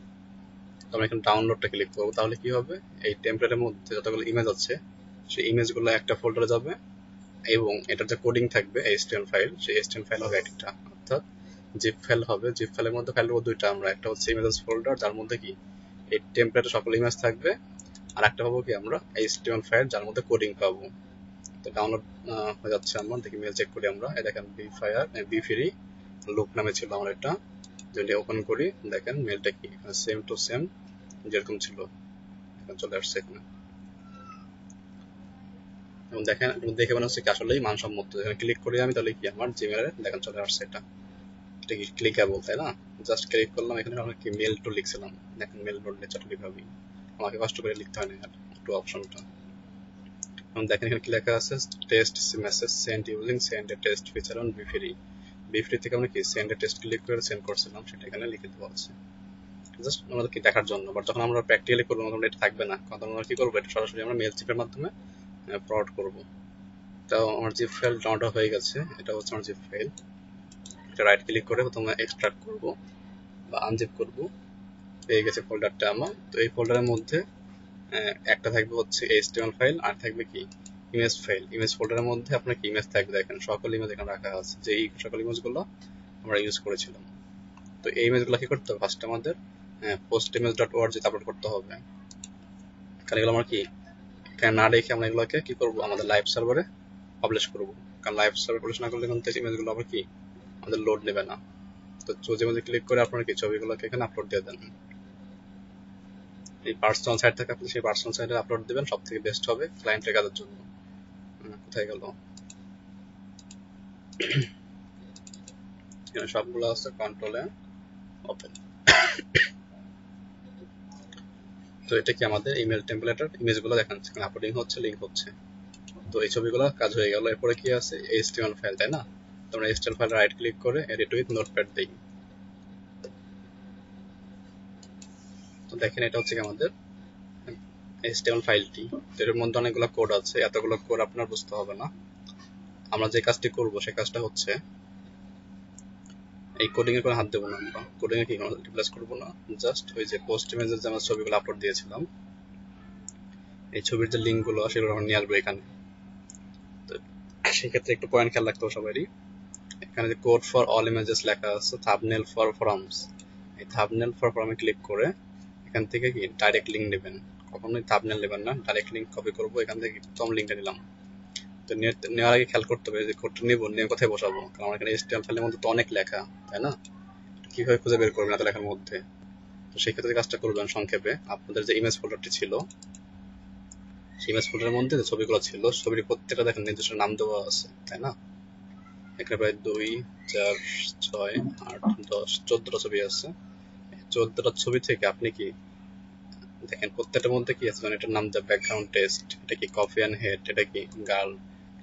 তো আমরা এখানে ডাউনলোডটা ক্লিক করবো। তাহলে কি হবে, এই টেমপ্লেটের মধ্যে যতগুলো ইমেজ আছে সেই ইমেজগুলো একটা ফোল্ডারে যাবে, এবং এটার যে কোডিং থাকবে HTML ফাইল, সেই HTML ফাইল হবে একটা, অর্থাৎ জিপ ফাইল হবে। জিপ ফাইলের মধ্যে ফাইল হবে দুইটা আমরা, একটা হচ্ছে ইমেজেস ফোল্ডার, যার মধ্যে কি এই টেমপ্লেটের সকল ইমেজ থাকবে, আর একটা পাবো কি আমরা HTML ফাইল, যার মধ্যে কোডিং পাবো। তো ডাউনলোড হয়ে যাচ্ছে আমার, দেখি মেল চেক করি আমরা। এই দেখেন বি ফ্রি লুক নামে ছিল আমার এটা, যদি ওপেন করি দেখেন মেলটা কি সেম টু সেম যেরকম ছিল, এখন চলে আসছে এখানে। এবং দেখেন দেখে মনে হচ্ছে কি আসলেই মানসম্মত। এখানে ক্লিক করি আমি, তাহলে কি আমার জিমেলে দেখেন চলে আসছে এটা। এটা কি ক্লিকেবল, তাই না। জাস্ট ক্লিক করলাম, এখানে আমরা কি মেল টু লিখছিলাম, দেখেন মেল নোট নিয়ে চটলিভাবেই, আমাকে কষ্ট করে লিখতে হয় না একটু অপশনটা। এবং দেখেন এখানে কি লেখা আছে, test message send using send A test feature on be free থেকে আমরা কি সেন্ড এ টেস্ট ক্লিক করে সেন্ড করছিলাম, সেটা এখানে লিখে দেওয়া আছে জাস্ট আমাদের কি দেখার জন্য। বাট যখন আমরা প্র্যাকটিক্যালি করবো তখন এটা থাকবে না, তখন আমরা কি করবো, এটা সরাসরি আমরা মেল চিপের মাধ্যমে ফরওয়ার্ড করবো। তাও আমার জিপ ফাইল ডাউনলোড হয়ে গেছে, এটা হচ্ছে আমার জিপ ফাইল। এটা রাইট ক্লিক করে প্রথমে এক্সট্রাক্ট করবো বা আনজিপ করবো, পেয়ে গেছে ফোল্ডারটা আমার। তো এই ফোল্ডারের মধ্যে একটা থাকবে হচ্ছে HTML ফাইল, আর থাকবে কি ইমেজ ফাইল, ইমেজ ফোল্ডারের মধ্যে আপনার কি ইমেজ থাকবে দেখেন, সকল ইমেজ এখানে রাখা আছে, যে এই সকল ইমেজগুলো আমরা ইউজ করেছিলাম। তো এই ইমেজগুলো কি করতে হবে, ফার্স্ট আমাদের postimage.org তে আপলোড করতে হবে। কারণ এগুলো আমরা কি এখানে না রেখে আমরা এগুলোকে কি করব, আমাদের লাইভ সার্ভারে পাবলিশ করব। কারণ লাইভ সার্ভারে পাবলিশ না করলে কিন্তু ইমেজগুলো আবার কি আমাদের লোড নেবে না। তো চুজ ইমেজে ক্লিক করে আপনারা কি ছবিগুলোকে এখানে আপলোড দিয়ে দেন। এই পার্সোনাল সাইট থেকে আপনি সেই পার্সোনাল সাইটে আপলোড দিবেন, সব থেকে বেস্ট হবে ক্লায়েন্টের কাজের জন্য। কোথায় গেল, এখানে সবগুলো আছে, কন্ট্রোলে ওপেন। তো এটা কি আমাদের ইমেল টেমপ্লেটের ইমেজগুলো দেখেন সেখানে আপলোডিং হচ্ছে, লিঙ্ক হচ্ছে। তো এই ছবিগুলো কাজ হয়ে গেল। এরপরে কি আছে, HTML ফাইল, তাই না? তো আমরা HTML ফাইল রাইট ক্লিক করে এডিট উইথ নোটপ্যাড দিই। তো দেখেন এটা হচ্ছে কি আমাদের HTML ফাইলটি। তো এর মধ্যে অনেকগুলো কোড আছে, এতগুলো কোড আপনার বুঝতে হবে না। আমরা যে কাজটি করব সেই কাজটা হচ্ছে এই কোডিং এর কোনো হাত দেবো না, আমরা কোডিং এ কি কোনো রিপ্লেস করবো না, জাস্ট ওই যে পোস্ট ইমেজের যে আমরা ছবিগুলো আপলোড দিয়েছিলাম এই ছবির যে লিঙ্ক গুলো সেগুলো আমরা নিয়ে আসবো এখানে। তো সেক্ষেত্রে একটু পয়েন্ট খেয়াল রাখতে হবে সবারই। এখানে যে কোড ফর অল ইমেজেস লেখা আছে, থাম্বনেল ফর ফরমস, এই থাম্বনেল ফর ফরমে ক্লিক করে এখান থেকে কি ডাইরেক্ট লিঙ্ক নেবেন, কখনোই থাম্বনেল নেবেন না, ডাইরেক্ট লিঙ্ক কপি করবো, এখান থেকে প্রথম লিঙ্কটা নিলাম। তো নেওয়ার আগে খেয়াল করতে হবে যে কোডটা নিব, নিয়ে কোথায় বসাবো, কারণ আমার এখানে HTML ফাইলের মধ্যে তো অনেক লেখা, তাই না? কিভাবে খুঁজে বের করবেন এত লেখার মধ্যে? তো সেই ক্ষেত্রে কাজটা করবেন সংক্ষেপে, আপনাদের যে ইমেজ ফোল্ডারটি ছিল সেই ইমেজ ফোল্ডারের মধ্যে যে ছবিগুলো ছিল ছবির প্রত্যেকটা দেখেন নির্দিষ্ট নাম দেওয়া আছে, তাই না? এখানে প্রায় 2, 4, 6, 8, 10, 14টা ছবি আছে। 14টা ছবি থেকে আপনি কি দেখেন প্রত্যেকটার মধ্যে কি আছে, এটার নাম দ্য ব্যাকগ্রাউন্ড টেস্ট, এটা কি কফি অ্যান্ড হেড, এটা কি গার্ল,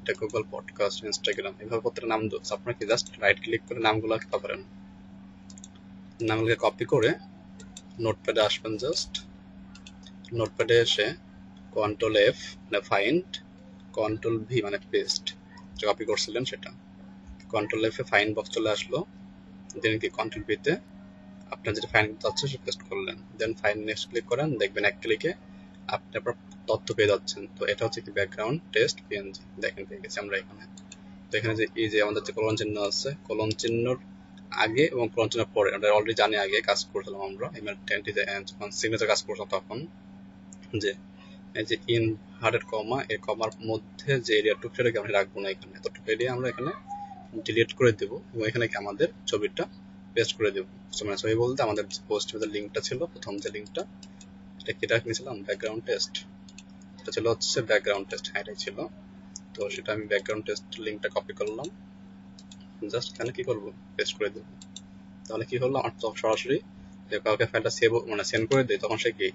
এটা গুগল পডকাস্ট, ইনস্টাগ্রাম, এভাবে প্রত্যেকটা নাম দিচ্ছে। আপনারা কি জাস্ট রাইট ক্লিক করে নামগুলো কি পাবেন, নামগুলোকে কপি করে নোটপ্যাডে আসবেন, জাস্ট নোটপ্যাডে এসে কন্ট্রোল F মানে ফাইন্ড, কন্ট্রোল V মানে পেস্ট, যে কপি করছিলেন সেটা, কন্ট্রোল F এ ফাইন্ড বক্স চলে আসলো, দেন কি কন্ট্রোল V তে আপনার যেটা ফাইন্ড চাচ্ছে সেটা পেস্ট করলেন, দেন ফাইন্ড নেক্সট ক্লিক করেন, দেখবেন এক ক্লিকে আপনি আপনার তথ্য পেয়ে যাচ্ছেন। তো এটা হচ্ছে কি ব্যাকগ্রাউন্ড টেস্ট PNG, দেখেন পেয়ে গেছি আমরা এখানে। তো এখানে যে এই যে আমাদের যে কলন চিহ্ন আছে, কলন চিহ্নর আগে এবং কলন চিহ্নের পরে আমরা অলরেডি জানি, আগে কাজ করছিলাম আমরা ইমেল টেন্টিতে যখন সিগনেচার কাজ করছিলাম তখন, যে এই যে ইনভার্টেড কমা, এই কমার মধ্যে যে এরিয়াটুকু সেটাকে আমরা রাখবো না, এখানে এতটুকু এরিয়া আমরা এখানে ডিলিট করে দেবো এবং এখানে কি আমাদের ছবিটা পেস্ট করে দেবো। মানে ছবি বলতে আমাদের পোস্ট যে লিঙ্কটা ছিল, প্রথম যে লিঙ্কটা, এটা কেটে নিয়েছিলাম ব্যাকগ্রাউন্ড টেস্ট, এটা ছিল হচ্ছে ব্যাকগ্রাউন্ড টেস্ট, হ্যাঁ এটাই ছিল। তো সেটা আমি ব্যাকগ্রাউন্ড টেস্ট লিঙ্কটা কপি করলাম, জাস্ট এখানে কি করবো পেস্ট করে দেবো। তাহলে কি হলো, আমার সরাসরি কাউকে ফাইলটা সেভ মানে সেন্ড করে দিই, তখন সে কি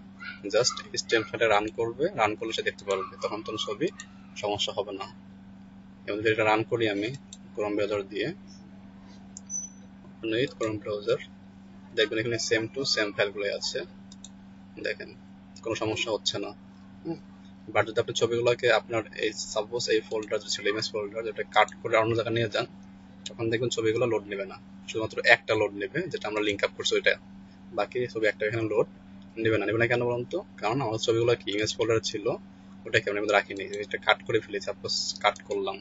জাস্ট HTML ফাইলে রান করবে, রান করলে সে দেখতে পারবে, তখন তো ছবি সমস্যা হবে না। এবং যদি এটা রান করি আমি ক্রোম ব্রাউজার দিয়ে, ক্রোম ব্রাউজার, দেখবেন এখানে সেম টু সেম ফাইলগুলোই আছে, দেখেন কোনো সমস্যা হচ্ছে না। বাট যদি আপনি ছবিগুলোকে আপনার এই সাপোজ এই ফোল্ডার যে ছিল ইমেজ ফোল্ডার, যেটা কাট করে অন্য জায়গায় নিয়ে যান, তখন দেখবেন ছবিগুলো লোড নেবে না, শুধুমাত্র একটা লোড নেবে যেটা আমরা লিঙ্ক আপ করছি ওইটা, বাকি ছবি একটা এখানে লোড নেবে না। নেবে না কেন বলুন তো, কারণ আমাদের ছবিগুলো কি ইমেজ ফোল্ডারে ছিল, ওটাকে আমি রাখিনি, এটা কাট করে ফেলি, সাপোজ কাট করলাম,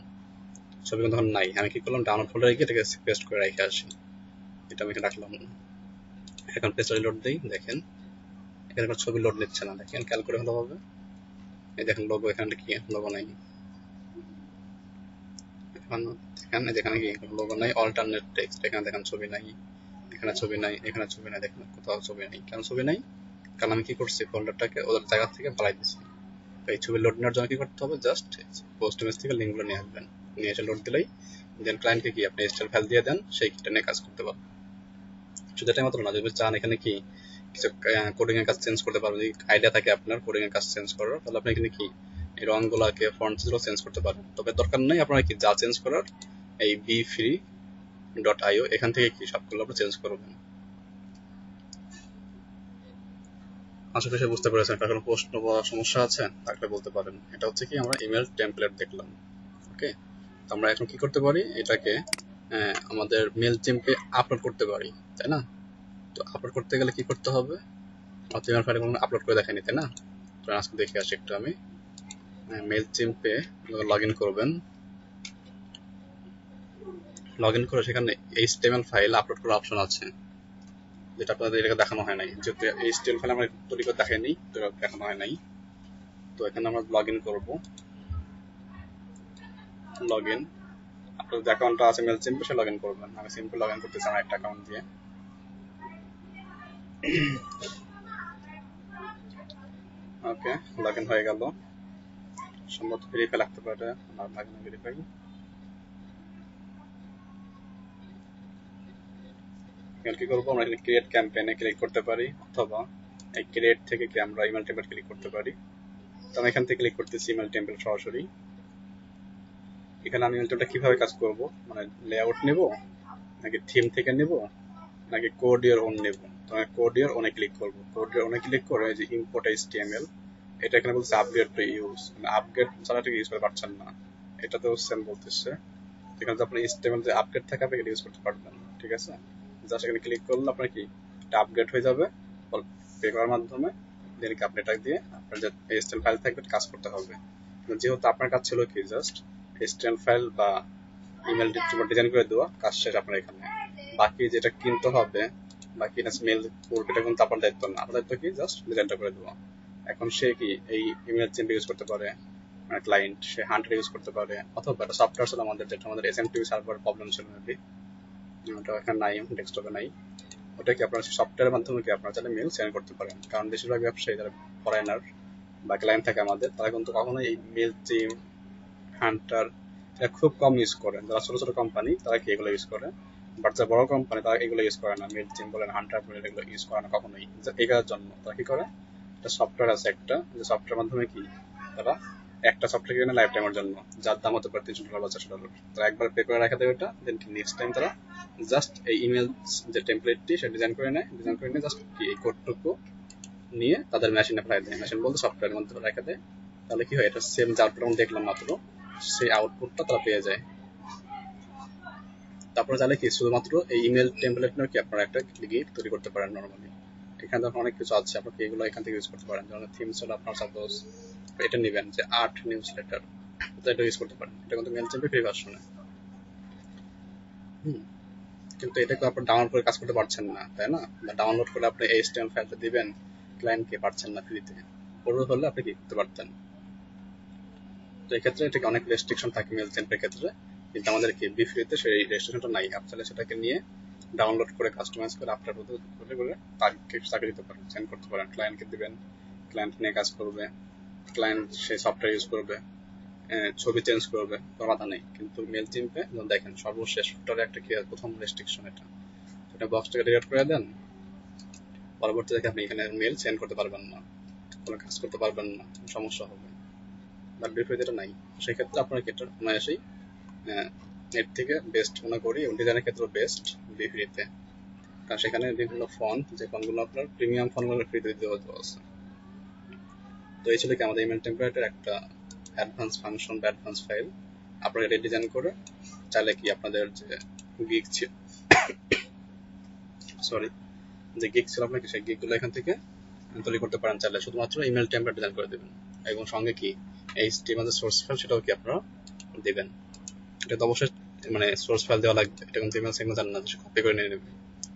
ছবি তখন নাই, আমি কি করলাম ডাউনলোড ফোল্ডারে গিয়ে এটাকে পেস্ট করে রেখে আসি, এটা আমি এখানে রাখলাম। এখন পেস্টারে লোড দিই, দেখেন এখানে কোনো ছবি লোড নিচ্ছে না, দেখেন খেয়াল করে ভালো হবে, এই দেখেন লোগো, এখানে কি লোগো নাই, এখন দেখেন যেখানে কি লোগো নাই, অল্টারনেট টেক্সট, এখানে দেখেন ছবি নাই, এখানে ছবি নাই, এখানে ছবি নাই, দেখেন কোথাও ছবি নাই। কেন ছবি নাই, কারণ আমি কি করছি ফোল্ডারটাকে ওদের জায়গা থেকে পালাই দিচ্ছি। এই ছবি লোড নেওয়ার জন্য কি করতে হবে, জাস্ট পোস্ট ইমেজ থেকে লিঙ্কগুলো নিয়ে আসবেন, নিয়ে এসে লোড দিলেই দেন ক্লায়েন্টকে কি আপনি HTML ফাইল দিয়ে দেন, সেই কিটা নিয়ে কাজ করতে পারবেন। শুধু এটাই মাত্র না, যদি চান এখানে কি কিছু কোডিং এর কাজ চেঞ্জ করতে পারবেন, যদি আইডিয়া থাকে আপনার কোডিং এর কাজ চেঞ্জ করার, তাহলে আপনি এখানে কি এই রংগুলোকে ফন্টস গুলো চেঞ্জ করতে পারেন। তবে দরকার নেই, আপনারা কি যা চেঞ্জ করার এই bfree.io এখান থেকে কি সবগুলো আপনি চেঞ্জ করবেন। আশা করি বুঝতে পেরেছেন, কার কোনো প্রশ্ন বা সমস্যা আছে থাকলে বলতে পারেন। এটা হচ্ছে কি আমরা ইমেল টেমপ্লেট দেখলাম, ওকে। তো আমরা এখন কি করতে পারি, এটাকে আমাদের মেল টিমকে আপলোড করতে পারি, তাই না? তো আপলোড করতে গেলে কি করতে হবে, ইমেল ফাইলে কোনো আপলোড করে দেখায়নি, তাই না? তো আজকে দেখে আসি একটু আমি, মেইলচিম্পে লগ ইন করবেন। লগ ইন করে সেখানে HTML ফাইল আপলোড করার অপশন আছে, যেটা আপনাদের এটাকে দেখানো হয় নাই, যেহেতু HTML ফাইল আমরা তৈরি করে দেখাইনি, তো দেখানো হয় নাই। তো এখানে আমরা লগ ইন করবো। লগ ইন, আপনার যে অ্যাকাউন্টটা আছে মেইলচিম্পে সে লগ ইন করবেন। আমি সিম্পল লগ ইন করতেছি আমার একটা অ্যাকাউন্ট দিয়ে। ওকে, লগ ইন হয়ে গেল। সম্ভবত ভেরিফাই লাগতে পারে, আমার লাগে না ভেরিফাই। এখানে কি করবো, আমরা এখানে ক্রিয়েট ক্যাম্পেইনে ক্লিক করতে পারি, অথবা এই ক্রিয়েট থেকে কি আমরা ইমেল টেমপ্লেট ক্লিক করতে পারি। তো আমি এখান থেকে ক্লিক করতেছি ইমেল টেমপ্লেট সরাসরি। এখানে আমি ইমেল টেমপ্লেট কিভাবে কাজ করব, মানে লেআউট নেব নাকি থিম থেকে নেব নাকি কোড ইয়ার ওন নেব। তো আমি কোড ইয়ার ওনে ক্লিক করব। কোড ইয়ার ওনে ক্লিক করে যে ইম্পোর্ট HTML, এটা এখানে বলছে আপগ্রেড টু ইউজ, মানে আপগ্রেড ছাড়া এটা ইউজ করতে পারছেন না, এটাতেও সেম বলতেছে। এখানে যদি আপনার HTML যে আপগ্রেড থাকে আপনি এটা ইউজ করতে পারবেন, ঠিক আছে। জাস্ট এখানে ক্লিক করলে আপনার কি এটা আপগ্রেড হয়ে যাবে পে করার মাধ্যমে। দেন কি আপনি এটা দিয়ে আপনার যে HTML ফাইল থাকবে কাজ করতে হবে। যেহেতু আপনার কাজ ছিল কি জাস্ট HTML ফাইল বা ইমেল ডিজাইন করে দেওয়া, কাজ শেষ আপনার এখানে। বাকি যেটা কিনতে হবে, বাকি মেল করবে, এটা কিন্তু আপনার দায়িত্ব না। আপনার দায়িত্ব কি জাস্ট ডিজাইনটা করে দেওয়া। এখন সে কি এই ইমেল চেম্প ইউজ করতে পারে, মানে ক্লায়েন্ট সে হান্টার ইউজ করতে পারে, অথবা একটা সফটওয়্যার ছিল আমাদের, যেটা আমাদের SMTP সার্ভার প্রবলেম ছিল মেবি, ওটা এখানে নাই, ডেস্কটপে নাই। ওটা কি আপনার সফটওয়্যারের মাধ্যমে কি আপনারা চাইলে মেল সেন্ড করতে পারেন। কারণ বেশিরভাগ ব্যবসায়ী যারা ফরেনার বা ক্লায়েন্ট থাকে আমাদের, তারা কিন্তু কখনোই এই মেল চেম হান্টার এটা খুব কম ইউজ করেন। যারা ছোট ছোট কোম্পানি তারা কি এগুলো ইউজ করে, বাট যারা বড় কোম্পানি তারা এগুলো ইউজ করে না। মেল চেম বলেন, হান্টার বলেন, এগুলো ইউজ করে না কখনোই। এটার জন্য তারা কি করে, একটা সফটওয়্যার আছে একটা, যে সফটওয়্যার মাধ্যমে কি তারা একটা সফটওয়্যার কিনে লাইফ টাইমের জন্য, যার দাম হতে পারে $300 বা $400। তারা একবার পে করে রাখা দেবে এটা, দেন নেক্সট টাইম তারা জাস্ট এই ইমেল যে টেমপ্লেটটি সেটা ডিজাইন করে নেয়, ডিজাইন করে নিয়ে জাস্ট কি এই কোডটুকু নিয়ে তাদের মেশিনে পাঠিয়ে দেয়। মেশিন বলতে সফটওয়্যারের মধ্যে রেখে দেয়। তাহলে কি হয়, এটা সেম যে আউটপুট দেখলাম মাত্র, সেই আউটপুটটা তারা পেয়ে যায়। তারপরে চাইলে কি শুধুমাত্র এই ইমেল টেমপ্লেট নিয়ে কি আপনারা একটা গিগ তৈরি করতে পারেন নর্মালি। এখানে তো অনেক কিছু আছে, আপনাকে এগুলো এখান থেকে ইউজ করতে পারেন। যেমন থিমস হলো আপনার সাপোজ এটা নেবেন যে আর্ট নিউজ লেটার, এটা ইউজ করতে পারেন। এটা কিন্তু মেইলচিম্পে ফ্রি ভার্সনে। কিন্তু এটাকে আপনি ডাউনলোড করে কাজ করতে পারছেন না, তাই না? বা ডাউনলোড করে আপনি HTML ফাইলটা দিবেন ক্লায়েন্টকে, পারছেন না ফ্রিতে। ওর হলে আপনি কি করতে পারতেন। তো এক্ষেত্রে এটাকে অনেক রেস্ট্রিকশন থাকে মেইলচিম্পের ক্ষেত্রে, কিন্তু আমাদের কি ফ্রিতে সেই রেস্ট্রিকশনটা নাই। আপনি সেটাকে নিয়ে ডাউনলোড করে কাস্টমাইজ করে আপনার করে তাকে দিতে পারেন, সেন্ড করতে পারেন, ক্লায়েন্টকে দিবেন, ক্লায়েন্ট নিয়ে কাজ করবে, ক্লায়েন্ট সেই সফটওয়্যার ইউজ করবে, ছবি চেঞ্জ করবে, কোনো বাধা নেই। কিন্তু মেইলচিম্পে দেখেন সর্বশেষ সফটওয়্যারে একটা কি প্রথম রেস্ট্রিকশন এটা বক্সটাকে ডিলিট করে দেন, পরবর্তী থেকে আপনি এখানে মেল সেন্ড করতে পারবেন না, কোনো কাজ করতে পারবেন না, সমস্যা হবে। বাট বিপরীত এটা নাই। সেক্ষেত্রে আপনার কি এটা অনায়াসেই নেট থেকে বেস্ট মনে করি, এবং ডিজাইনের ক্ষেত্রে বেস্ট বিপরীতে। কারণ সেখানে বিভিন্ন ফন্ট, যে ফন্টগুলো আপনার প্রিমিয়াম ফন্টগুলো ফ্রিতে দেওয়া আছে। তো এই ছিল কি আমাদের ইমেল টেমপ্লেটের একটা অ্যাডভান্স ফাংশন বা অ্যাডভান্স ফাইল। আপনারা এটা ডিজাইন করে চাইলে কি আপনাদের যে গিগ ছিল, সরি যে গিগ ছিল আপনার সেই গিগগুলো এখান থেকে তৈরি করতে পারেন। চাইলে শুধুমাত্র ইমেল টেমপ্লেট ডিজাইন করে দেবেন, এবং সঙ্গে কি HTML যে সোর্স ফাইল সেটাও কি আপনারা দেবেন। এটা তো অবশ্যই মানে সোর্স ফাইল দেওয়া লাগবে, এটা কিন্তু ইমেল সিগনেচার না যে কপি করে নিয়ে নেবে।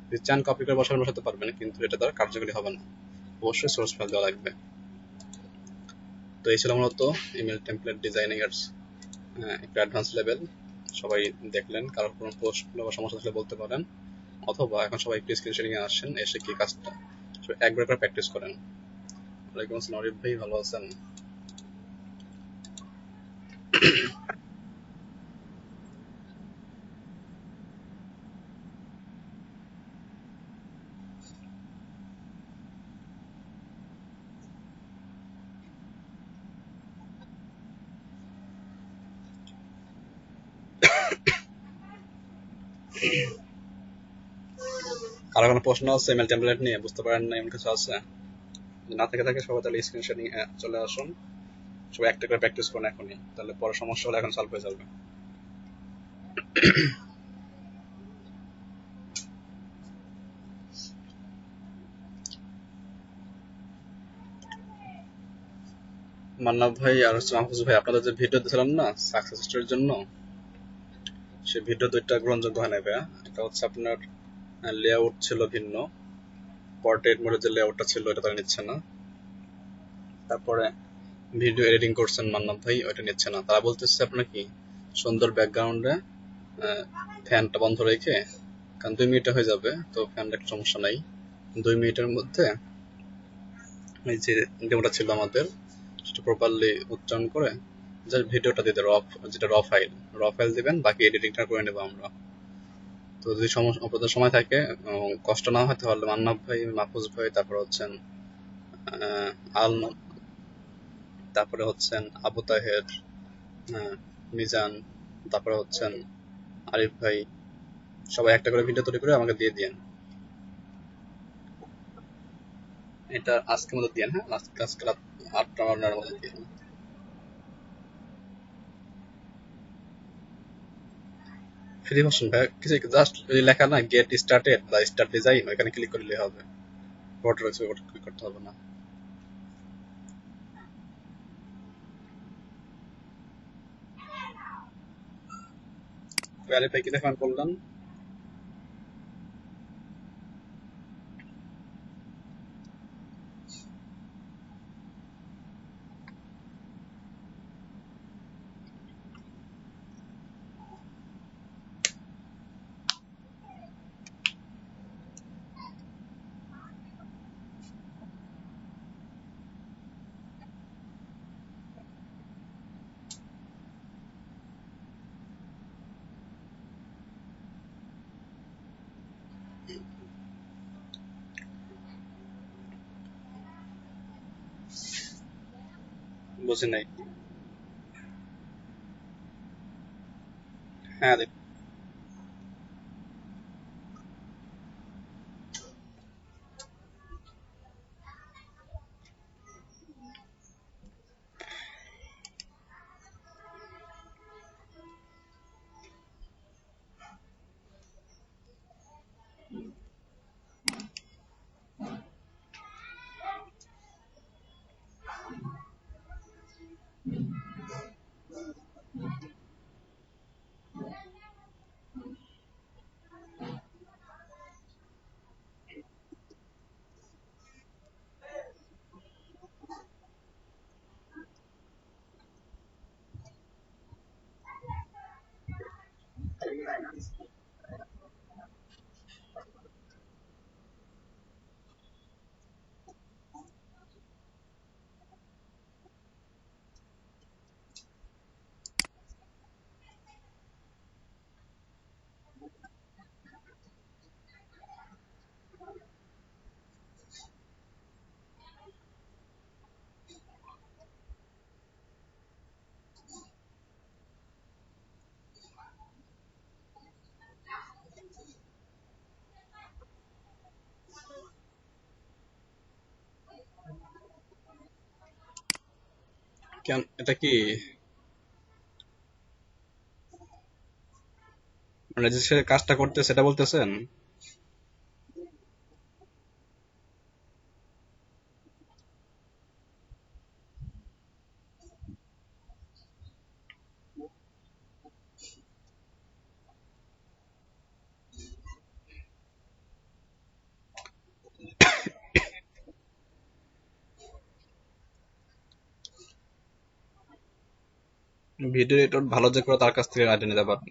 যদি চান কপি করে বসাতে পারবেন, কিন্তু এটা দ্বারা কার্যকরী হবে না, অবশ্যই সোর্স ফাইল দেওয়া লাগবে। তো এই ছিল মূলত ইমেল টেমপ্লেট ডিজাইনিং এর একটু অ্যাডভান্স লেভেল। সবাই দেখলেন, কারোর কোনো প্রশ্ন বা সমস্যা থাকলে বলতে পারেন, অথবা এখন সবাই একটু স্ক্রিন শেয়ারিং এ আসেন, এসে কি কাজটা একবার করে প্র্যাকটিস করেন। ওয়ালাইকুম আসসালাম আরিফ ভাই, ভালো আছেন? কারো কোনো প্রশ্ন আছে ইমেল টেমপ্লেট নিয়ে, বুঝতে পারেন না এমন কিছু আছে? না থেকে থাকে সবাই তাহলে স্ক্রিন শেয়ারিং চলে আসুন, সবাই একটা করে প্র্যাকটিস করুন এখনই, তাহলে পরে সমস্যা হলে এখন সলভ হয়ে যাবে। মান্নাত ভাই আর হচ্ছে মাহফুজ ভাই, আপনাদের যে ভিডিও দিয়েছিলাম না সাকসেস স্টোরির জন্য, সেই ভিডিও দুইটা গ্রহণযোগ্য হয় না ভাইয়া। এটা হচ্ছে আপনার লেআউট ছিল ভিন্ন, পোর্ট্রেট মোডে যে লেআউটটা ছিল এটা তারা নিচ্ছে না। তারপরে ভিডিও এডিটিং করছেন মান্নাত ভাই, ওইটা নিচ্ছে না। তারা বলতেছে আপনার কি সুন্দর ব্যাকগ্রাউন্ডে ফ্যানটা বন্ধ রেখে, কারণ 2 মিনিটে হয়ে যাবে, তো ফ্যানটা একটা সমস্যা নাই, 2 মিনিটের মধ্যে এই যে ডেমোটা ছিল আমাদের সেটা প্রপারলি উচ্চারণ করে জাস্ট ভিডিওটা দিতে, যেটা র ফাইল দিবেন, বাকি এডিটিংটা করে নেবো আমরা। তো যদি আপনাদের সময় থাকে কষ্ট না হয়, তাহলে মান্নাব ভাই, মাহফুজ ভাই, তারপরে হচ্ছেন আল, তারপরে হচ্ছেন আবু তাহের, মিজান, তারপরে হচ্ছেন আরিফ ভাই, সবাই একটা করে ভিডিও তৈরি করে আমাকে দিয়ে দিয়েন। এটা আজকের মধ্যে দিয়েন, হ্যাঁ, আজকে রাত 8টা-9টার মধ্যে দিয়ে। ফ্রি ভার্সন ভাই, কিছু জাস্ট লেখা না, গেট স্টার্টেড বা স্টার্ট ডিজাইন, ওইখানে ক্লিক করলে হবে, ফটো ক্লিক করতে হবে না। আরিফ ভাই কি দেখান করলেন? বুঝি নাই। হ্যাঁ, কেন এটা কি মানে যে সে কাজটা করতে সেটা বলতেছেন? ভিডিও এডিটর ভালো যে করে তার কাছ থেকে আইডিয়া নিতে পারেন।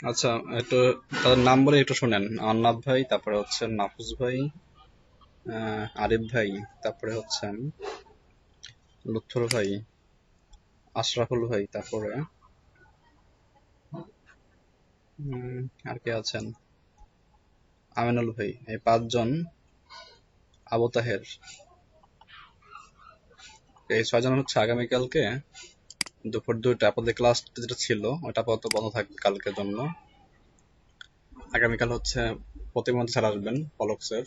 আচ্ছা, একটু তাদের নাম বলে একটু শোনেন। আন্নাব ভাই, তারপরে হচ্ছে মাহফুজ ভাই, আরিফ ভাই, তারপরে হচ্ছেন লুৎফর ভাই, আশরাফুল ভাই, তারপরে উম, আর কে আছেন, আমিনুল ভাই, এই পাঁচজন, আবু তাহের, এই ছয়জন হচ্ছে আগামীকালকে দুপুর 2টা আপনাদের ক্লাস যেটা ছিল ওটা আপাতত বন্ধ থাকবে কালকের জন্য। আগামীকাল হচ্ছে প্রতিমন্ত্রী স্যার আসবেন, পলক স্যার।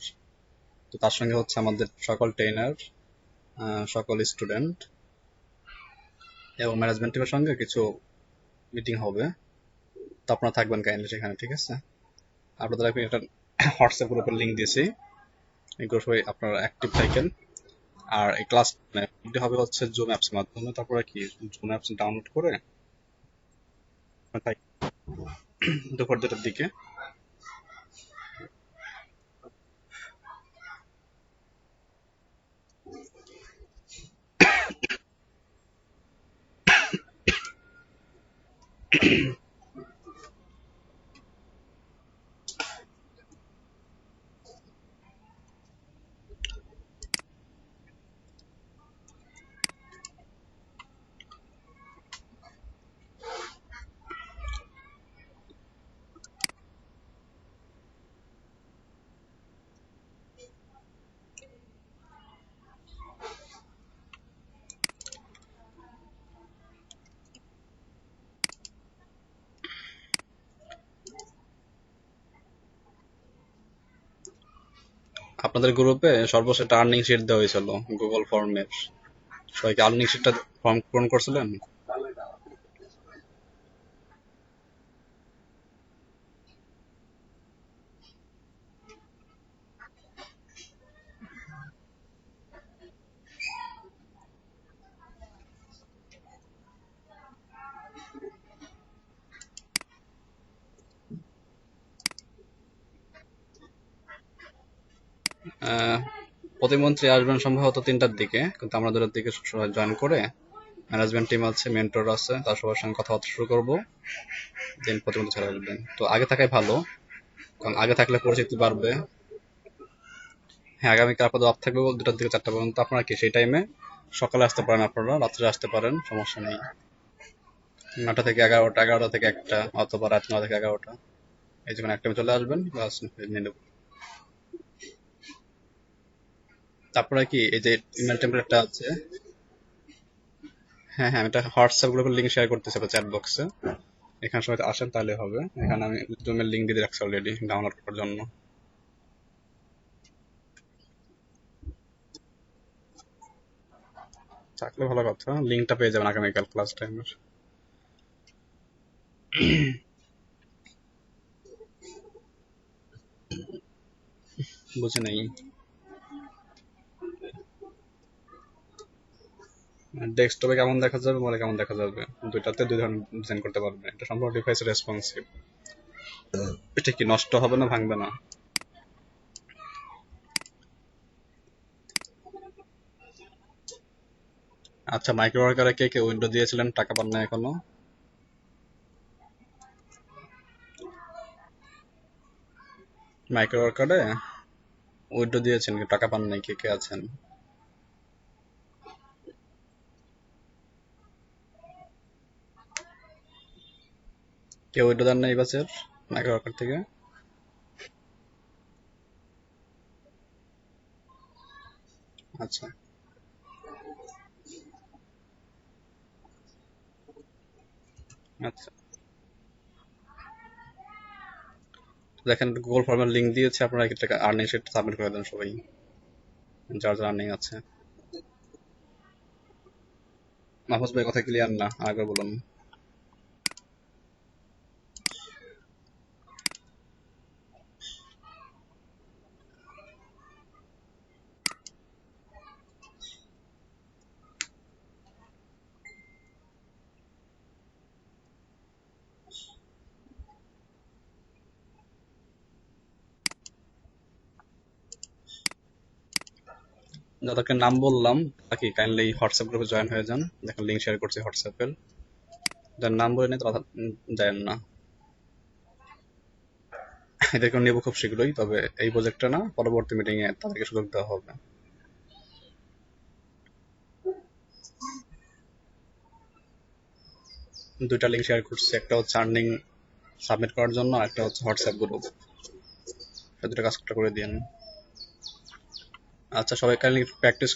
তো তার সঙ্গে হচ্ছে আমাদের সকল ট্রেনার, সকল স্টুডেন্ট এবং ম্যানেজমেন্ট টিমের সঙ্গে কিছু মিটিং হবে। তো আপনারা থাকবেন কাইন্ডলি সেখানে, ঠিক আছে? আপনাদের আমি একটা হোয়াটসঅ্যাপ গ্রুপের লিঙ্ক দিয়েছি, এই গ্রুপে আপনারা অ্যাক্টিভ থাকেন। আর এই ক্লাস হবে হচ্ছে জুম অ্যাপস মাধ্যমে, তারপরে কি জুম অ্যাপস ডাউনলোড করে দুপুর 2টার দিকে। আপনাদের গ্রুপে সর্বশেষ আর্নিং শিট দেওয়া হয়েছিল গুগল ফর্মের, সবাইকে আর্নিং শিটটা ফর্ম পূরণ করছিলেন? আহ, প্রতিমন্ত্রী আসবেন সম্ভবত 3টার দিকে, কিন্তু আমরা 2টার দিকে সবাই জয়েন করে ম্যানেজমেন্ট টিম আছে, মেন্টর আছে, তার সবার সঙ্গে কথাবার্তা শুরু করবো। দেন প্রতিমন্ত্রী ছাড়া আসবেন, তো আগে থাকাই ভালো, কারণ আগে থাকলে পরিচিতি বাড়বে। হ্যাঁ, আগামীকাল আপনাদের অফ থাকবে 2টা থেকে 4টা পর্যন্ত। আপনারা কি সেই টাইমে সকালে আসতে পারেন, আপনারা রাত্রে আসতে পারেন, সমস্যা নেই। 9টা থেকে 11টা, 11টা থেকে 1টা, অথবা রাত 9 থেকে 11টা, এই যে কোনো একটা চলে আসবেন, ক্লাস নিয়ে নেব। তারপরে কি এই যে ইমেল টেমপ্লেটটা আছে, হ্যাঁ হ্যাঁ, আমি এটা হোয়াটসঅ্যাপ গ্রুপের লিঙ্ক শেয়ার করতেছি চ্যাট বক্সে। এখানে সবাই আসেন তাহলে হবে। এখানে আমি জুমের লিঙ্ক দিয়ে রাখছি অলরেডি ডাউনলোড করার জন্য। থাকলে ভালো কথা, লিঙ্কটা পেয়ে যাবেন আগামীকাল ক্লাস টাইমের। বুঝে নেই, ডেস্কটপে কেমন দেখা যাবে, মোবাইলে কেমন দেখা যাবে, দুইটাতে দুই ধরনের ডিজাইন করতে পারবেন। এটা সম্পূর্ণ ডিভাইস রেসপন্সিভ। এটা কি নষ্ট হবে না, ভাঙবে না? আচ্ছা, মাইক্রো ওয়ার্কারে কে কে উইন্ডো দিয়েছিলেন, টাকা পান না এখনো? মাইক্রো ওয়ার্কারে উইন্ডো দিয়েছেন, টাকা পান নাই, কে কে আছেন? কেউ উইন্ডো দেন না এই বছর মাইক্রো ওয়ার্কার থেকে? আচ্ছা আচ্ছা, দেখেন গুগল ফর্মের লিঙ্ক দিয়েছে, আপনারা একটা আর্নিং শিট সাবমিট করে দেন সবাই, যার যার আর্নিং আছে। মাহফুজ ভাই কথা ক্লিয়ার না, আগে বলুন। যাদেরকে নাম বললাম বাকি কাইন্ডলি হোয়াটসঅ্যাপ গ্রুপে জয়েন হয়ে যান, দেখেন লিঙ্ক শেয়ার করছি হোয়াটসঅ্যাপের। যার নাম বলে নেই তারা যায় না। এদেরকে নেবো খুব শীঘ্রই, তবে এই প্রজেক্টটা না, পরবর্তী মিটিং এ তাদেরকে সুযোগ দেওয়া হবে। দুইটা লিঙ্ক শেয়ার করছি, একটা হচ্ছে আর্নিং সাবমিট করার জন্য, একটা হচ্ছে হোয়াটসঅ্যাপ গ্রুপ। দুটো কাজটা করে দিন। আচ্ছা, সবাই কাইন্ডলি প্র্যাকটিস